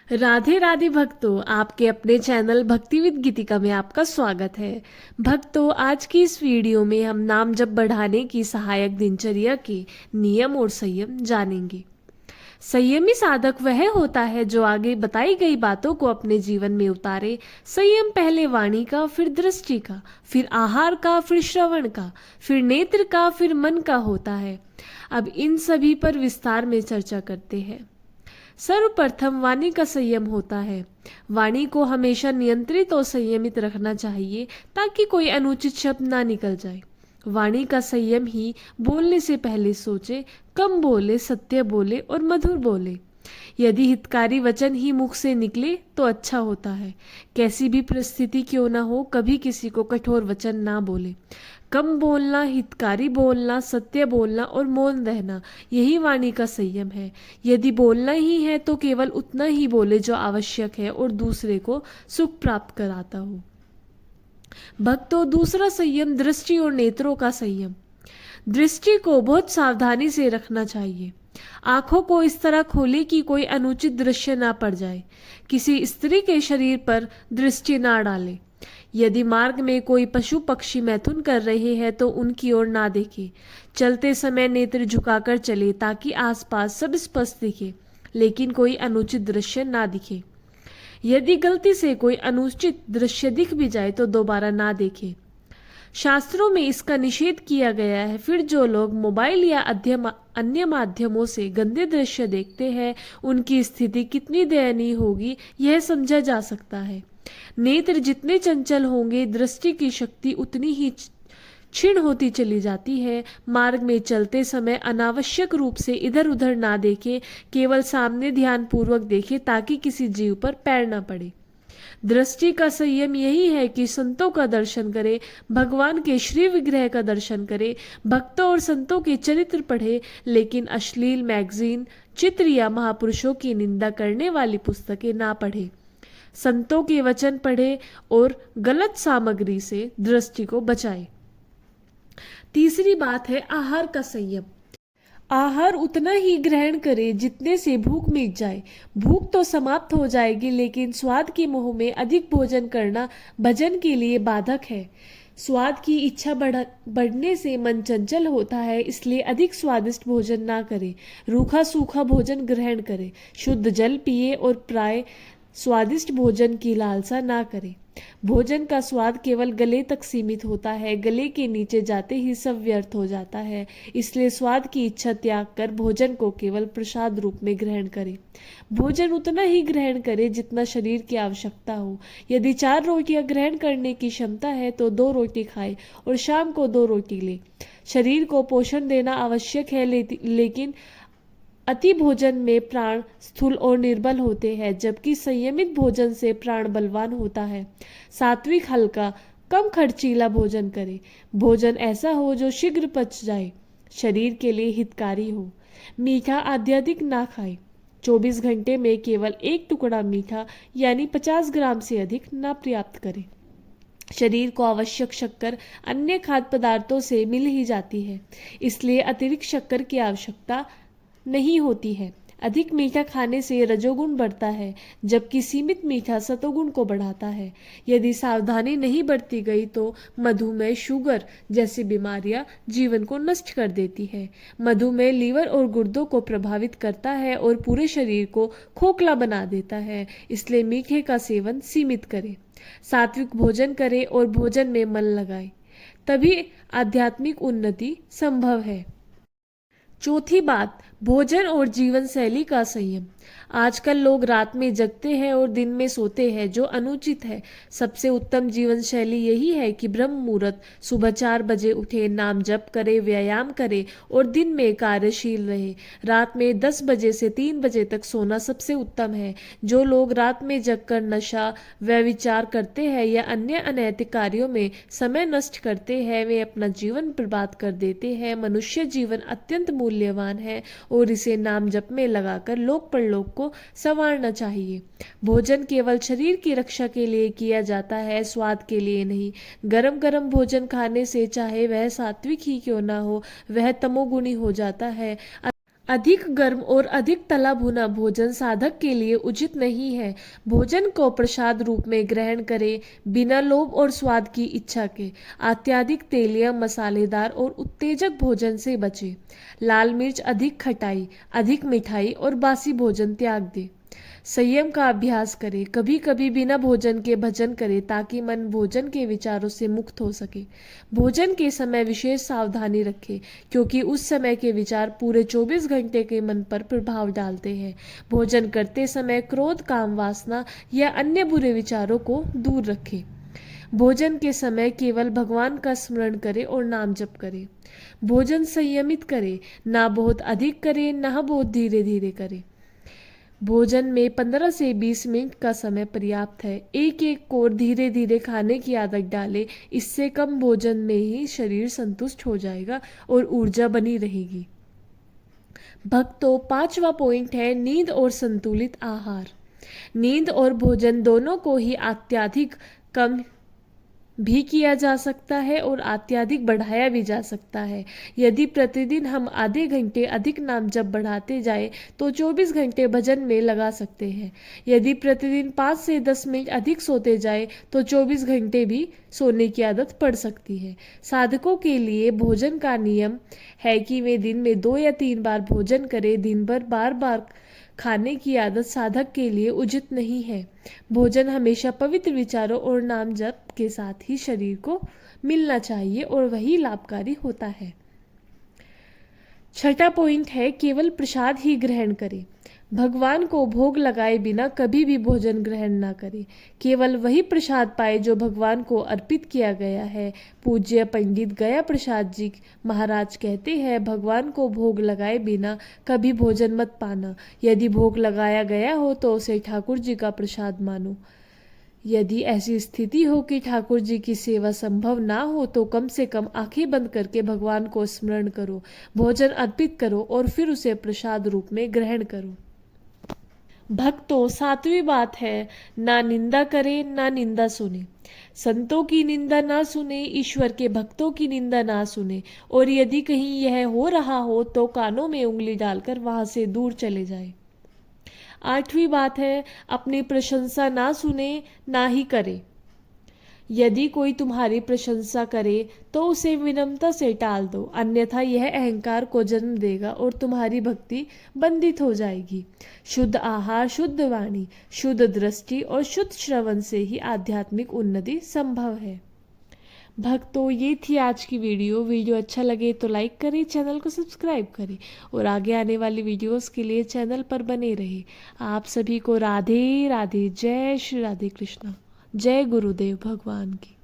राधे राधे भक्तों, आपके अपने चैनल भक्ति विद गीतिका में आपका स्वागत है। भक्तों, आज की इस वीडियो में हम नाम जप बढ़ाने की सहायक दिनचर्या के नियम और संयम जानेंगे। संयमी साधक वह होता है जो आगे बताई गई बातों को अपने जीवन में उतारे। संयम पहले वाणी का, फिर दृष्टि का, फिर आहार का, फिर श्रवण का, फिर नेत्र का, फिर मन का होता है। अब इन सभी पर विस्तार में चर्चा करते हैं। सर्वप्रथम वाणी का संयम होता है। वाणी को हमेशा नियंत्रित और संयमित रखना चाहिए ताकि कोई अनुचित शब्द ना निकल जाए। वाणी का संयम ही बोलने से पहले सोचे, कम बोले, सत्य बोले और मधुर बोले। यदि हितकारी वचन ही मुख से निकले तो अच्छा होता है। कैसी भी परिस्थिति क्यों ना हो, कभी किसी को कठोर वचन ना बोले। कम बोलना, हितकारी बोलना, सत्य बोलना और मौन रहना, यही वाणी का संयम है। यदि बोलना ही है तो केवल उतना ही बोले जो आवश्यक है और दूसरे को सुख प्राप्त कराता हो। भक्तों, दूसरा संयम दृष्टि और नेत्रों का संयम। दृष्टि को बहुत सावधानी से रखना चाहिए। आंखों को इस तरह खोले कि कोई अनुचित दृश्य ना पड़ जाए। किसी स्त्री के शरीर पर दृष्टि ना डाले। यदि मार्ग में कोई पशु पक्षी मैथुन कर रहे हैं तो उनकी ओर ना देखे। चलते समय नेत्र झुकाकर चले ताकि आसपास सब स्पष्ट दिखे, लेकिन कोई अनुचित दृश्य ना दिखे। यदि गलती से कोई अनुचित दृश्य दिख भी जाए तो दोबारा ना देखे। शास्त्रों में इसका निषेध किया गया है। फिर जो लोग मोबाइल या अन्य माध्यमों से गंदे दृश्य देखते हैं, उनकी स्थिति कितनी दयनीय होगी यह समझा जा सकता है। नेत्र जितने चंचल होंगे, दृष्टि की शक्ति उतनी ही क्षीण होती चली जाती है। मार्ग में चलते समय अनावश्यक रूप से इधर उधर ना देखे, केवल सामने ध्यान पूर्वक देखे ताकि किसी जीव पर पैर ना पड़े। दृष्टि का संयम यही है कि संतों का दर्शन करे, भगवान के श्री विग्रह का दर्शन करे, भक्तों और संतों के चरित्र पढ़े, लेकिन अश्लील मैगजीन, चित्र या महापुरुषों की निंदा करने वाली पुस्तकें ना पढ़े। संतों के वचन पढ़े और गलत सामग्री से दृष्टि को बचाए। तीसरी बात है आहार का संयम। आहार उतना ही ग्रहण करें जितने से भूख मिट जाए। भूख तो समाप्त हो जाएगी, लेकिन स्वाद के मोह में अधिक भोजन करना भजन के लिए बाधक है। स्वाद की इच्छा बढ़ने से मन चंचल होता है, इसलिए अधिक स्वादिष्ट भोजन ना करें। रूखा सूखा भोजन ग्रहण करें। शुद्ध जल पिए और प्राय स्वादिष्ट भोजन की लालसा ना करें। भोजन का स्वाद केवल गले तक सीमित होता है, गले के नीचे जाते ही सब व्यर्थ हो जाता है। इसलिए स्वाद की इच्छा त्याग कर भोजन को केवल प्रसाद रूप में ग्रहण करें। भोजन उतना ही ग्रहण करें जितना शरीर की आवश्यकता हो। यदि 4 रोटियां ग्रहण करने की क्षमता है तो 2 रोटी खाए और शाम को 2 रोटी ले। शरीर को पोषण देना आवश्यक है, लेकिन अति भोजन में प्राण स्थूल और निर्बल होते हैं, जबकि संयमित भोजन से प्राण बलवान होता है। सात्विक, हल्का, कम खर्चीला भोजन करें। भोजन ऐसा हो जो शीघ्र पच जाए, शरीर के लिए हितकारी हो। मीठा अत्यधिक ना खाए। 24 घंटे में केवल 1 टुकड़ा मीठा यानी 50 ग्राम से अधिक ना पर्याप्त करें। शरीर को आवश्यक शक्कर अन्य खाद्य पदार्थों से मिल ही जाती है, इसलिए अतिरिक्त शक्कर की आवश्यकता नहीं होती है। अधिक मीठा खाने से रजोगुण बढ़ता है, जबकि सीमित मीठा सतोगुण को बढ़ाता है। यदि सावधानी नहीं बरती गई तो मधुमेह, शुगर जैसी बीमारियां जीवन को नष्ट कर देती है। मधुमेह लीवर और गुर्दों को प्रभावित करता है और पूरे शरीर को खोखला बना देता है। इसलिए मीठे का सेवन सीमित करें। सात्विक भोजन करें और भोजन में मन लगाएं, तभी आध्यात्मिक उन्नति संभव है। चौथी बात, भोजन और जीवन शैली का संयम। आजकल लोग रात में जगते हैं और दिन में सोते हैं, जो अनुचित है। सबसे उत्तम जीवन शैली यही है कि ब्रह्म मुहूर्त सुबह 4 बजे उठे, नाम जप करे, व्यायाम करे और दिन में कार्यशील रहे। रात में 10 बजे से 3 बजे तक सोना सबसे उत्तम है। जो लोग रात में जगकर नशा, व्यभिचार करते हैं या अन्य अनैतिक कार्यों में समय नष्ट करते हैं, वे अपना जीवन बर्बाद कर देते हैं। मनुष्य जीवन अत्यंत मूल्यवान है और इसे नाम जप में लगाकर लोक परलोक को संवारना चाहिए। भोजन केवल शरीर की रक्षा के लिए किया जाता है, स्वाद के लिए नहीं। गरम गरम भोजन खाने से, चाहे वह सात्विक ही क्यों ना हो, वह तमोगुणी हो जाता है। अधिक गर्म और अधिक तला भुना भोजन साधक के लिए उचित नहीं है। भोजन को प्रसाद रूप में ग्रहण करें, बिना लोभ और स्वाद की इच्छा के। अत्यधिक तेलिया, मसालेदार और उत्तेजक भोजन से बचें। लाल मिर्च, अधिक खटाई, अधिक मिठाई और बासी भोजन त्याग दें। संयम का अभ्यास करें, कभी कभी बिना भोजन के भजन करें ताकि मन भोजन के विचारों से मुक्त हो सके। भोजन के समय विशेष सावधानी रखें, क्योंकि उस समय के विचार पूरे 24 घंटे के मन पर प्रभाव डालते हैं। भोजन करते समय क्रोध, काम वासना या अन्य बुरे विचारों को दूर रखें। भोजन के समय केवल भगवान का स्मरण करें और नाम जप करें। भोजन संयमित करें, ना बहुत अधिक करें, ना बहुत धीरे धीरे करें। भोजन में 15 से 20 मिनट का समय पर्याप्त है। एक एक कोर धीरे धीरे खाने की आदत डालें, इससे कम भोजन में ही शरीर संतुष्ट हो जाएगा और ऊर्जा बनी रहेगी। भक्तों, 5वां पॉइंट है नींद और संतुलित आहार। नींद और भोजन दोनों को ही अत्यधिक कम भी किया जा सकता है और अत्यधिक बढ़ाया भी जा सकता है। यदि प्रतिदिन हम आधे घंटे अधिक नाम जप बढ़ाते जाए तो 24 घंटे भजन में लगा सकते हैं। यदि प्रतिदिन 5 से 10 मिनट अधिक सोते जाए तो 24 घंटे भी सोने की आदत पड़ सकती है। साधकों के लिए भोजन का नियम है कि वे दिन में 2 या 3 बार भोजन करें। दिन भर बार बार खाने की आदत साधक के लिए उचित नहीं है। भोजन हमेशा पवित्र विचारों और नाम जप के साथ ही शरीर को मिलना चाहिए और वही लाभकारी होता है। छठा पॉइंट है केवल प्रसाद ही ग्रहण करें। भगवान को भोग लगाए बिना कभी भी भोजन ग्रहण ना करें। केवल वही प्रसाद पाए जो भगवान को अर्पित किया गया है। पूज्य पंडित गया प्रसाद जी महाराज कहते हैं, भगवान को भोग लगाए बिना कभी भोजन मत पाना। यदि भोग लगाया गया हो तो उसे ठाकुर जी का प्रसाद मानो। यदि ऐसी स्थिति हो कि ठाकुर जी की सेवा संभव ना हो तो कम से कम आंखें बंद करके भगवान को स्मरण करो, भोजन अर्पित करो और फिर उसे प्रसाद रूप में ग्रहण करो। भक्तों, 7वीं बात है ना निंदा करे ना निंदा सुने। संतों की निंदा ना सुने, ईश्वर के भक्तों की निंदा ना सुने, और यदि कहीं यह हो रहा हो तो कानों में उंगली डालकर वहां से दूर चले जाए। 8वीं बात है अपनी प्रशंसा ना सुने ना ही करे। यदि कोई तुम्हारी प्रशंसा करे तो उसे विनम्रता से टाल दो, अन्यथा यह अहंकार को जन्म देगा और तुम्हारी भक्ति बंधित हो जाएगी। शुद्ध आहार, शुद्ध वाणी, शुद्ध दृष्टि और शुद्ध श्रवण से ही आध्यात्मिक उन्नति संभव है। भक्तों, ये थी आज की वीडियो अच्छा लगे तो लाइक करें, चैनल को सब्सक्राइब करें और आगे आने वाली वीडियोस के लिए चैनल पर बने रहें। आप सभी को राधे राधे। जय श्री राधे कृष्णा। जय गुरुदेव भगवान की।